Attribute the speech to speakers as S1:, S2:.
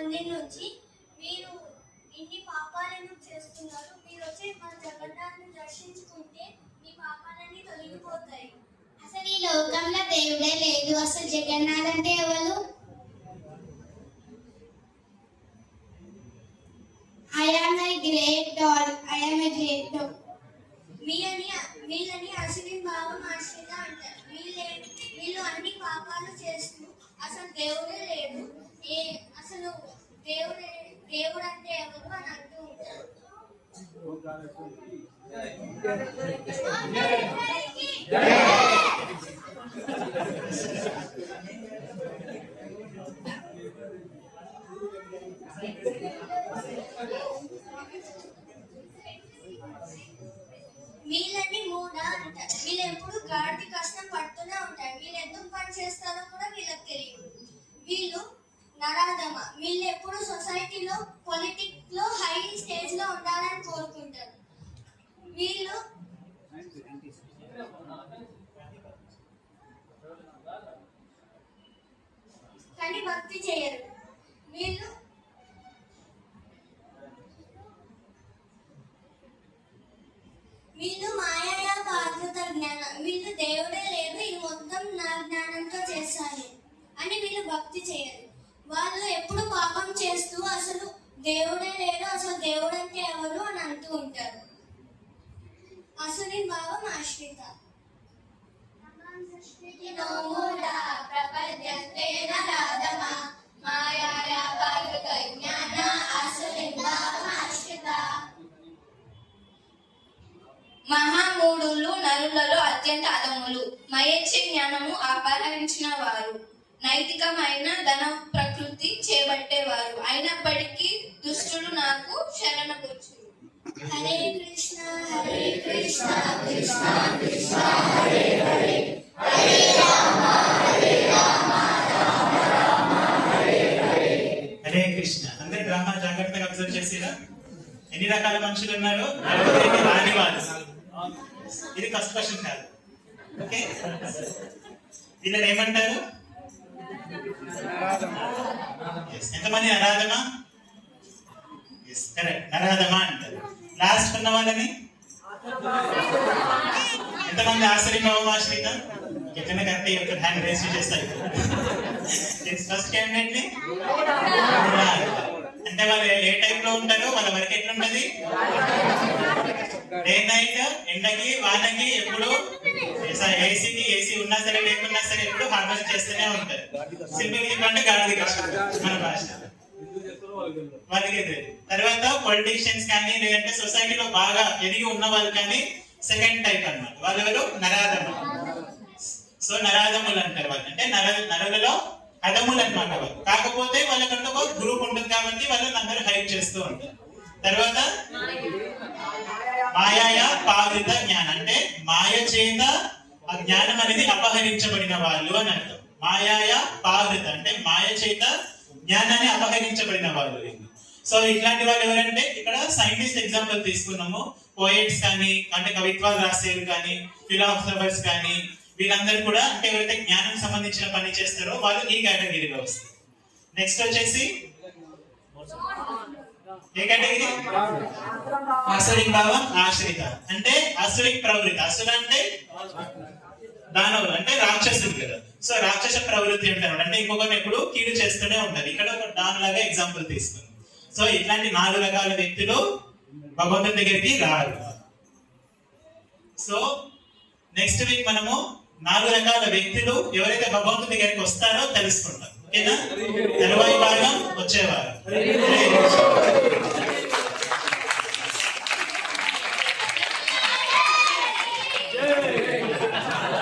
S1: మందిర్ నుంచి మీరు ఇన్ని పాపాలను చేస్తున్నారు. మీరు వచ్చి మన జగన్నాథుని దర్శించుకుంటే మీ పాపాలన్నీ తొలగిపోతాయి.
S2: అసలు ఈ లోకంలో దేవుడే లేదు. అసలు జగన్నాథ్ అంటే ఎవరు? I am a great doll. I am a great dog.
S1: వీళ్ళని అశ్విన్ బాబా మాస్టర్గా అంటారు. వీళ్ళు అన్ని పాపాలు చేస్తూ అసలు దేవుడే లేడు, అసలు దేవుడు అంటే ఎవరు అని అంటూ ఉంటారు. వీళ్ళని మూడ అంటారు. వీళ్ళు ఎప్పుడు గాడి కష్టం పడుతూనే ఉంటారు. వీళ్ళు ఎందుకు పని చేస్తారో కూడా వీళ్ళకి తెలియదు. వీళ్ళు నరాధమ. వీళ్ళు ఎప్పుడు సొసైటీలో పొలిటిక్స్ లో హై స్టేజ్ లో ఉండాలని కోరుకుంటారు. వీళ్ళు కానీ భక్తి చేయరు. వీళ్ళు మాయా పాకృత జ్ఞానం. వీళ్ళు దేవుడే లేదు, ఇది మొత్తం నా జ్ఞానంతో చేస్తాను అని వీళ్ళు భక్తి చేయరు. వాళ్ళు ఎప్పుడు పాపం చేస్తూ అసలు దేవుడే లేడు, అసలు దేవుడు అంటే ఎవరు అని అంటూ ఉంటారు. అసుని భావం ఆశ్రిత.
S3: మహామూఢులు నరులలో అత్యంత అధములు, మయచ్చే జ్ఞానము అపహరించిన వారు, నైతికమైన ధన ప్రకృతి చేపట్టేవారు, అయినప్పటికీ దుష్టులు నాకు శరణకొచ్చు.
S1: హరే కృష్ణ హరే కృష్ణ కృష్ణ కృష్ణ హరే హరే, హరే రామ హరే రామ రామ రామ హరే హరే.
S4: హరే కృష్ణ. అందరి డ్రామా జాగ్రత్తగా అబ్జర్వ్ చేసిరా? ఎన్ని రకాల మనుషులు ఉన్నారు? రాని వాళ్ళు. ఇది ఫస్ట్ క్వశ్చన్ కాదు. ఓకే, వీళ్ళని ఏమంటారు? ఎంతమంది నరాధమా? కరెక్ట్, నరాధమా అంటారు. లాస్ట్ ఉన్న వాళ్ళని ఎంతమంది ఆశ్రయమాశ్రిత? ఎట్లనే కరెక్ట్ హ్యాండ్ రేస్ చేస్తారు. ఫస్ట్ క్యాండిడేట్ ని అంటే వాళ్ళు ఏ టైప్ లో ఉంటారో వాళ్ళ వర్క్ ఎట్లుంటది? డే నైట్, ఎండకి వానకి ఎప్పుడు ఏసీ ఉన్నా సరే లేకున్నా సరే ఎప్పుడు హార్డ్ వర్క్ చేస్తూనే ఉంటారు. సింపుల్ చెప్పంటే గాడిద కష్టం మన భాష వాళ్ళకి. తర్వాత పొలిటీషియన్స్ కానీ లేదంటే సొసైటీలో బాగా ఎదిగి ఉన్న వాళ్ళు కానీ సెకండ్ టైప్ అన్నమాట. వాళ్ళు ఎవరు? నరాధములు. సో నరాధములు అంటారు వాళ్ళు. అంటే నరులలో అధములు అన్నమాట వాళ్ళు. కాకపోతే వాళ్ళకంటూ ఒక గ్రూప్ ఉంటుంది కాబట్టి వాళ్ళని అందరూ హైడ్ చేస్తూ ఉంటారు. తర్వాత మాయా పావృత జ్ఞానం, అంటే మాయ చేత ఆ జ్ఞానం అనేది అపహరించబడిన వాళ్ళు అని అర్థం. మాయా పావృత అంటే మాయ చేత జ్ఞానాన్ని అపహరించబడిన వాళ్ళు. సో ఇట్లాంటి వాళ్ళు ఎవరంటే ఇక్కడ సైంటిస్ట్ ఎగ్జాంపుల్ తీసుకున్నాము. పోయిట్స్ కానీ, అంటే కవిత్వాలు రాసేవారు కానీ, ఫిలాసఫర్స్ కానీ, వీళ్ళందరూ కూడా అంటే ఎవరైతే జ్ఞానం సంబంధించిన పని చేస్తారో వాళ్ళు ఈ కేటగిరీలో వస్తారు. నెక్స్ట్ వచ్చేసి ఏ కేటగిరీ? అసురిక్ భావం ఆశ్రిత, అంటే అసురిక్ ప్రవృత్తి. అసుర అంటే దానవులు, అంటే రాక్షసులు కదా. సో రాక్షస ప్రవృత్తి ఉంటారు, అంటే ఇంకొకరిని ఎప్పుడు కీడు చేస్తూనే ఉంటారు. ఇక్కడ ఒక డాన్ లాగా ఎగ్జాంపుల్ తీసుకున్నాం. సో ఇట్లాంటి 4 రకాల వ్యక్తులు భగవంతుని దగ్గరికి రారు. సో నెక్స్ట్ వీక్ మనము 4 రకాల వ్యక్తులు ఎవరైతే భగవంతుని దగ్గరికి వస్తారో తెలుసుకుంటాం. ఓకేనా? తరువాయి భాగం వచ్చేవారు.